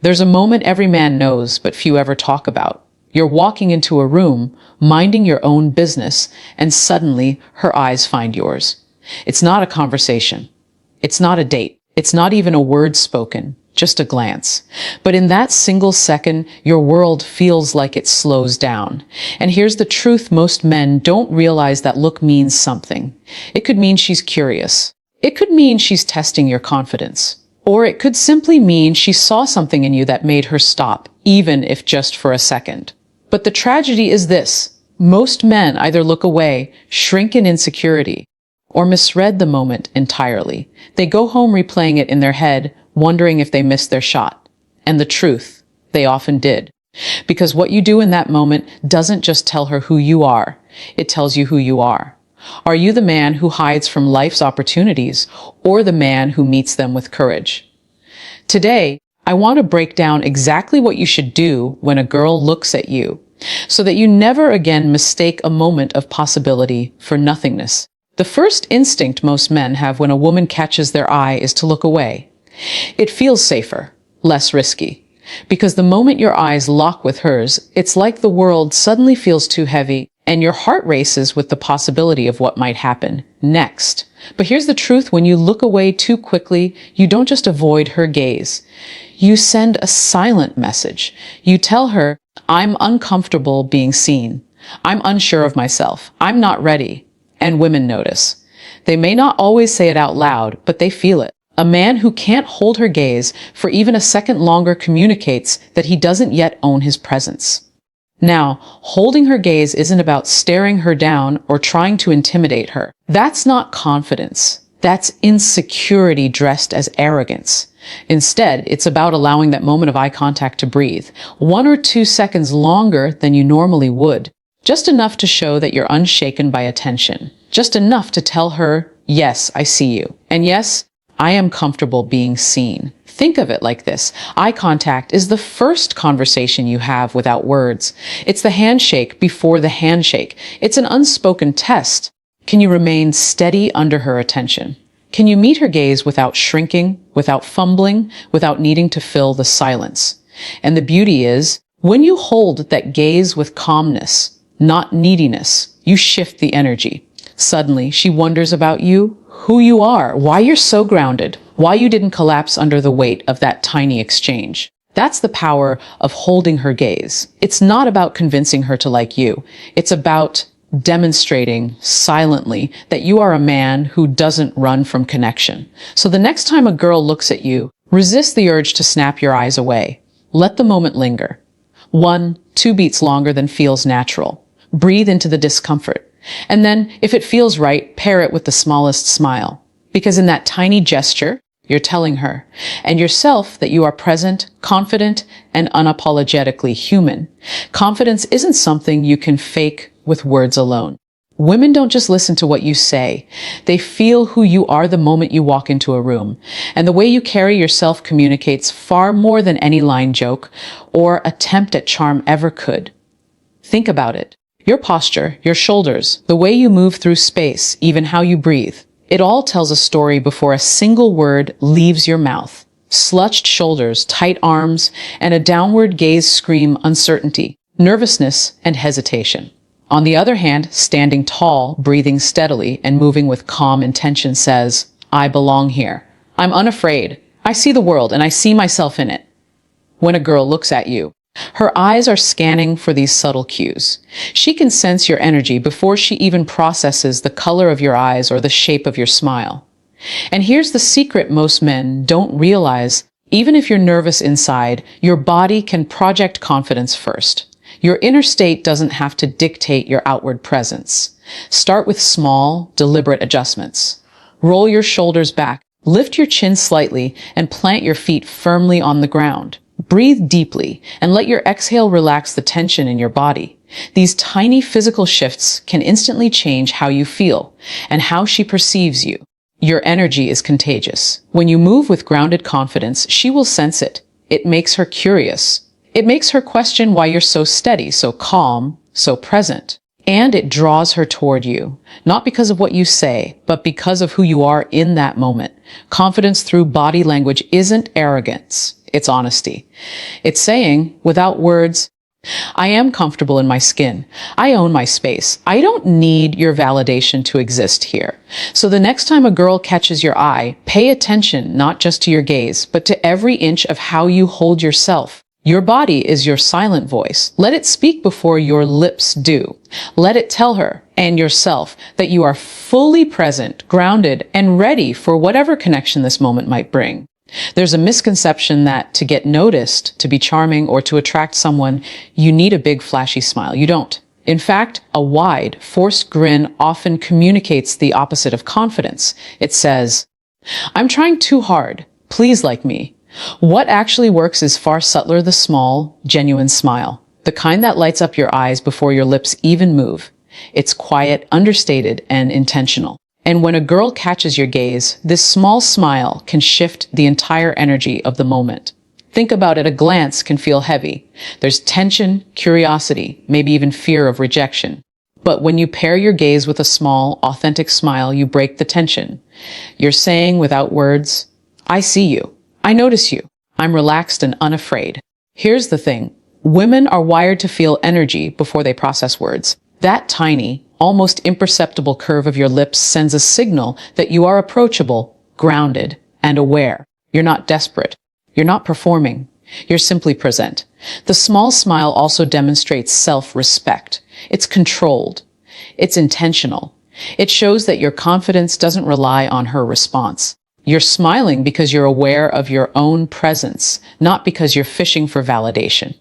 There's a moment every man knows, but few ever talk about. You're walking into a room, minding your own business, and suddenly her eyes find yours. It's not a conversation. It's not a date. It's not even a word spoken, just a glance. But in that single second, your world feels like it slows down. And here's the truth: most men don't realize that look means something. It could mean she's curious. It could mean she's testing your confidence. Or it could simply mean she saw something in you that made her stop, even if just for a second. But the tragedy is this: most men either look away, shrink in insecurity, or misread the moment entirely. They go home replaying it in their head, wondering if they missed their shot. And the truth, they often did. Because what you do in that moment doesn't just tell her who you are, it tells you who you are. Are you the man who hides from life's opportunities, or the man who meets them with courage? Today, I want to break down exactly what you should do when a girl looks at you, so that you never again mistake a moment of possibility for nothingness. The first instinct most men have when a woman catches their eye is to look away. It feels safer, less risky, because the moment your eyes lock with hers, it's like the world suddenly feels too heavy, and your heart races with the possibility of what might happen next. But here's the truth: when you look away too quickly, you don't just avoid her gaze. You send a silent message. You tell her, I'm uncomfortable being seen. I'm unsure of myself. I'm not ready. And women notice. They may not always say it out loud, but they feel it. A man who can't hold her gaze for even a second longer communicates that he doesn't yet own his presence. Now, holding her gaze isn't about staring her down or trying to intimidate her. That's not confidence. That's insecurity dressed as arrogance. Instead, it's about allowing that moment of eye contact to breathe, 1 or 2 seconds longer than you normally would. Just enough to show that you're unshaken by attention. Just enough to tell her, yes, I see you. And yes, I am comfortable being seen. Think of it like this: eye contact is the first conversation you have without words. It's the handshake before the handshake. It's an unspoken test. Can you remain steady under her attention? Can you meet her gaze without shrinking, without fumbling, without needing to fill the silence? And the beauty is, when you hold that gaze with calmness, not neediness, you shift the energy. Suddenly, she wonders about you, who you are, why you're so grounded, why you didn't collapse under the weight of that tiny exchange. That's the power of holding her gaze. It's not about convincing her to like you. It's about demonstrating silently that you are a man who doesn't run from connection. So the next time a girl looks at you, resist the urge to snap your eyes away. Let the moment linger. 1, 2 beats longer than feels natural. Breathe into the discomfort. And then, if it feels right, pair it with the smallest smile. Because in that tiny gesture, you're telling her and yourself that you are present, confident, and unapologetically human. Confidence isn't something you can fake with words alone. Women don't just listen to what you say. They feel who you are the moment you walk into a room. And the way you carry yourself communicates far more than any line joke or attempt at charm ever could. Think about it. Your posture, your shoulders, the way you move through space, even how you breathe. It all tells a story before a single word leaves your mouth. Slouched shoulders, tight arms, and a downward gaze scream uncertainty, nervousness, and hesitation. On the other hand, standing tall, breathing steadily, and moving with calm intention says, I belong here. I'm unafraid. I see the world, and I see myself in it. When a girl looks at you, her eyes are scanning for these subtle cues. She can sense your energy before she even processes the color of your eyes or the shape of your smile. And here's the secret most men don't realize: even if you're nervous inside, your body can project confidence first. Your inner state doesn't have to dictate your outward presence. Start with small, deliberate adjustments. Roll your shoulders back, lift your chin slightly, and plant your feet firmly on the ground. Breathe deeply and let your exhale relax the tension in your body. These tiny physical shifts can instantly change how you feel and how she perceives you. Your energy is contagious. When you move with grounded confidence, she will sense it. It makes her curious. It makes her question why you're so steady, so calm, so present. And it draws her toward you, not because of what you say, but because of who you are in that moment. Confidence through body language isn't arrogance. It's honesty. It's saying, without words, I am comfortable in my skin. I own my space. I don't need your validation to exist here. So the next time a girl catches your eye, pay attention not just to your gaze, but to every inch of how you hold yourself. Your body is your silent voice. Let it speak before your lips do. Let it tell her and yourself that you are fully present, grounded, and ready for whatever connection this moment might bring. There's a misconception that to get noticed, to be charming, or to attract someone, you need a big flashy smile. You don't. In fact, a wide, forced grin often communicates the opposite of confidence. It says, I'm trying too hard. Please like me. What actually works is far subtler: the small, genuine smile. The kind that lights up your eyes before your lips even move. It's quiet, understated, and intentional. And when a girl catches your gaze, this small smile can shift the entire energy of the moment. Think about it, a glance can feel heavy. There's tension, curiosity, maybe even fear of rejection. But when you pair your gaze with a small, authentic smile, you break the tension. You're saying without words, I see you. I notice you. I'm relaxed and unafraid. Here's the thing. Women are wired to feel energy before they process words. That tiny, almost imperceptible curve of your lips sends a signal that you are approachable, grounded, and aware. You're not desperate. You're not performing. You're simply present. The small smile also demonstrates self-respect. It's controlled. It's intentional. It shows that your confidence doesn't rely on her response. You're smiling because you're aware of your own presence, not because you're fishing for validation.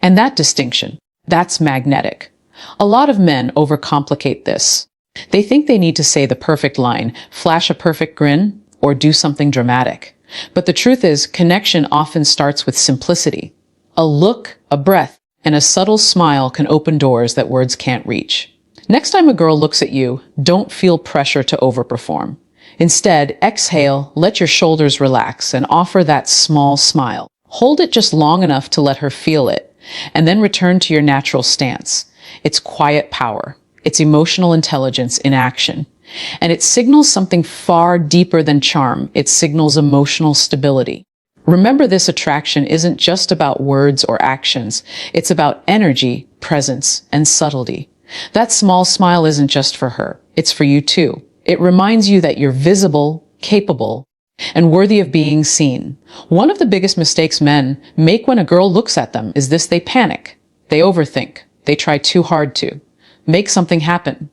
And that distinction, that's magnetic. A lot of men overcomplicate this. They think they need to say the perfect line, flash a perfect grin, or do something dramatic. But the truth is, connection often starts with simplicity. A look, a breath, and a subtle smile can open doors that words can't reach. Next time a girl looks at you, don't feel pressure to overperform. Instead, exhale, let your shoulders relax, and offer that small smile. Hold it just long enough to let her feel it, and then return to your natural stance. It's quiet power. It's emotional intelligence in action. And it signals something far deeper than charm. It signals emotional stability. Remember, this attraction isn't just about words or actions. It's about energy, presence, and subtlety. That small smile isn't just for her. It's for you too. It reminds you that you're visible, capable, and worthy of being seen. One of the biggest mistakes men make when a girl looks at them is this: they panic. They overthink. They try too hard to make something happen.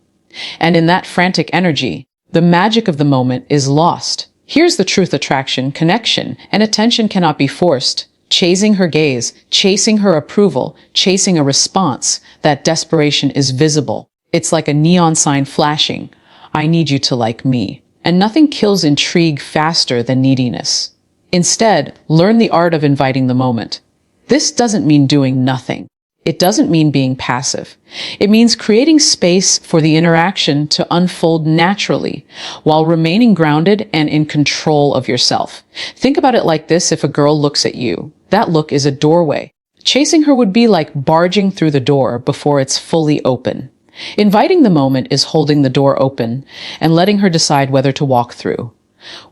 And in that frantic energy, the magic of the moment is lost. Here's the truth: attraction, connection, and attention cannot be forced. Chasing her gaze, chasing her approval, chasing a response, that desperation is visible. It's like a neon sign flashing. I need you to like me. And nothing kills intrigue faster than neediness. Instead, learn the art of inviting the moment. This doesn't mean doing nothing. It doesn't mean being passive. It means creating space for the interaction to unfold naturally while remaining grounded and in control of yourself. Think about it like this: if a girl looks at you, that look is a doorway. Chasing her would be like barging through the door before it's fully open. Inviting the moment is holding the door open and letting her decide whether to walk through.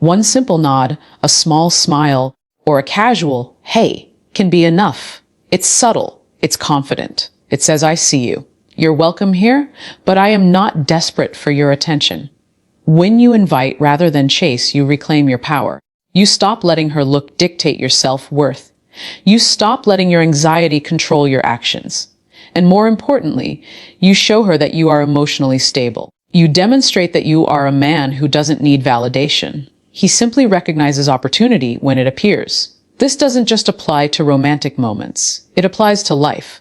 One simple nod, a small smile, or a casual "hey" can be enough. It's subtle. It's confident. It says, I see you. You're welcome here, but I am not desperate for your attention. When you invite rather than chase, you reclaim your power. You stop letting her look dictate your self-worth. You stop letting your anxiety control your actions. And more importantly, you show her that you are emotionally stable. You demonstrate that you are a man who doesn't need validation. He simply recognizes opportunity when it appears. This doesn't just apply to romantic moments. It applies to life.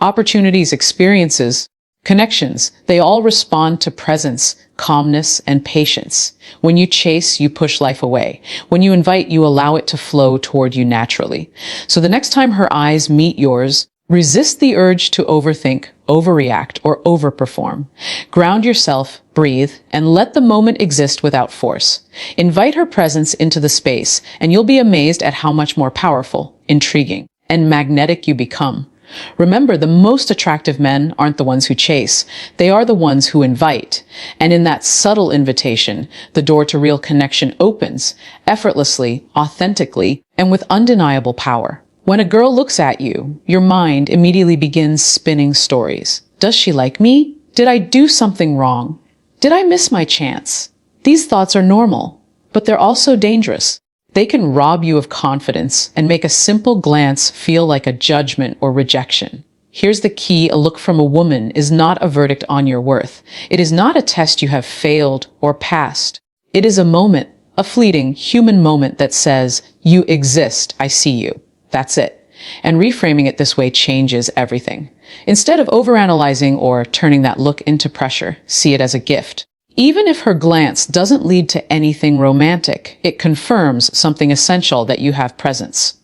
Opportunities, experiences, connections, they all respond to presence, calmness, and patience. When you chase, you push life away. When you invite, you allow it to flow toward you naturally. So the next time her eyes meet yours, resist the urge to overthink, overreact, or overperform. Ground yourself, breathe, and let the moment exist without force. Invite her presence into the space, and you'll be amazed at how much more powerful, intriguing, and magnetic you become. Remember, the most attractive men aren't the ones who chase. They are the ones who invite. And in that subtle invitation, the door to real connection opens, effortlessly, authentically, and with undeniable power. When a girl looks at you, your mind immediately begins spinning stories. Does she like me? Did I do something wrong? Did I miss my chance? These thoughts are normal, but they're also dangerous. They can rob you of confidence and make a simple glance feel like a judgment or rejection. Here's the key: a look from a woman is not a verdict on your worth. It is not a test you have failed or passed. It is a moment, a fleeting, human moment that says, "You exist, I see you." That's it. And reframing it this way changes everything. Instead of overanalyzing or turning that look into pressure, see it as a gift. Even if her glance doesn't lead to anything romantic, it confirms something essential: that you have presence,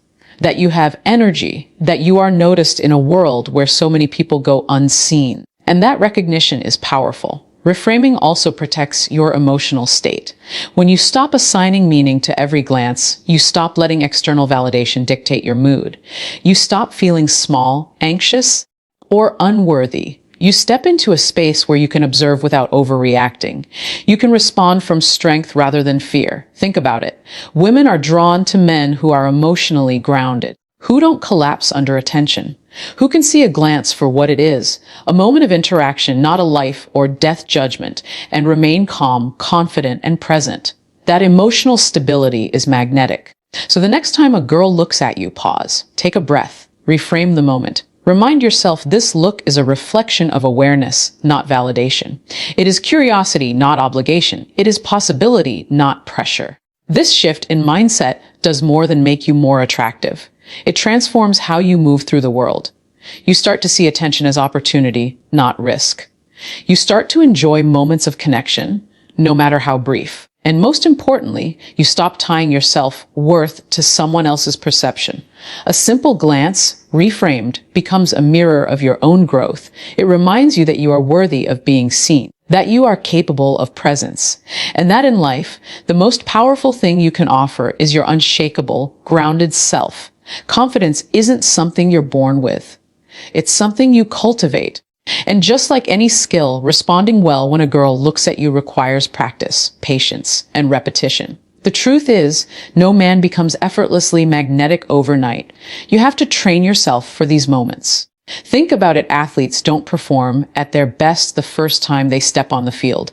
that you have energy, that you are noticed in a world where so many people go unseen. And that recognition is powerful. Reframing also protects your emotional state. When you stop assigning meaning to every glance, you stop letting external validation dictate your mood. You stop feeling small, anxious, or unworthy. You step into a space where you can observe without overreacting. You can respond from strength rather than fear. Think about it. Women are drawn to men who are emotionally grounded, who don't collapse under attention, who can see a glance for what it is, a moment of interaction, not a life or death judgment, and remain calm, confident, and present. That emotional stability is magnetic. So the next time a girl looks at you, pause, take a breath, reframe the moment. Remind yourself this look is a reflection of awareness, not validation. It is curiosity, not obligation. It is possibility, not pressure. This shift in mindset does more than make you more attractive. It transforms how you move through the world. You start to see attention as opportunity, not risk. You start to enjoy moments of connection, no matter how brief. And most importantly, you stop tying your self-worth to someone else's perception. A simple glance, reframed, becomes a mirror of your own growth. It reminds you that you are worthy of being seen, that you are capable of presence, and that in life, the most powerful thing you can offer is your unshakable, grounded self. Confidence isn't something you're born with. It's something you cultivate. And just like any skill, responding well when a girl looks at you requires practice, patience, and repetition. The truth is, no man becomes effortlessly magnetic overnight. You have to train yourself for these moments. Think about it: athletes don't perform at their best the first time they step on the field.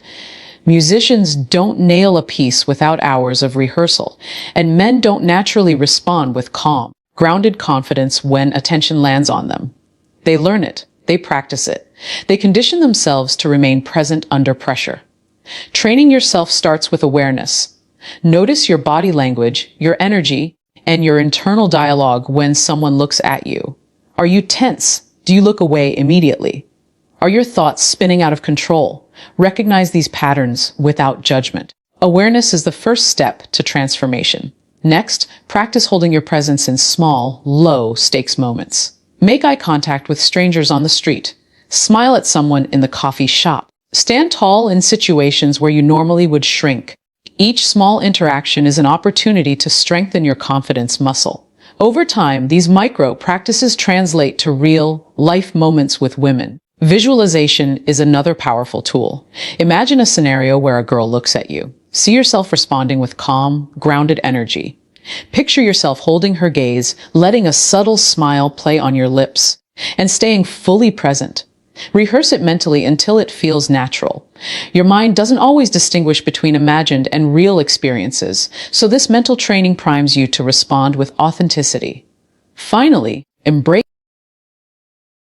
Musicians don't nail a piece without hours of rehearsal. And men don't naturally respond with calm, grounded confidence when attention lands on them. They learn it. They practice it. They condition themselves to remain present under pressure. Training yourself starts with awareness. Notice your body language, your energy, and your internal dialogue when someone looks at you. Are you tense? Do you look away immediately? Are your thoughts spinning out of control? Recognize these patterns without judgment. Awareness is the first step to transformation. Next, practice holding your presence in small, low-stakes moments. Make eye contact with strangers on the street. Smile at someone in the coffee shop. Stand tall in situations where you normally would shrink. Each small interaction is an opportunity to strengthen your confidence muscle. Over time, these micro practices translate to real, life moments with women. Visualization is another powerful tool. Imagine a scenario where a girl looks at you. See yourself responding with calm, grounded energy. Picture yourself holding her gaze, letting a subtle smile play on your lips, and staying fully present. Rehearse it mentally until it feels natural. Your mind doesn't always distinguish between imagined and real experiences, so this mental training primes you to respond with authenticity. Finally, embrace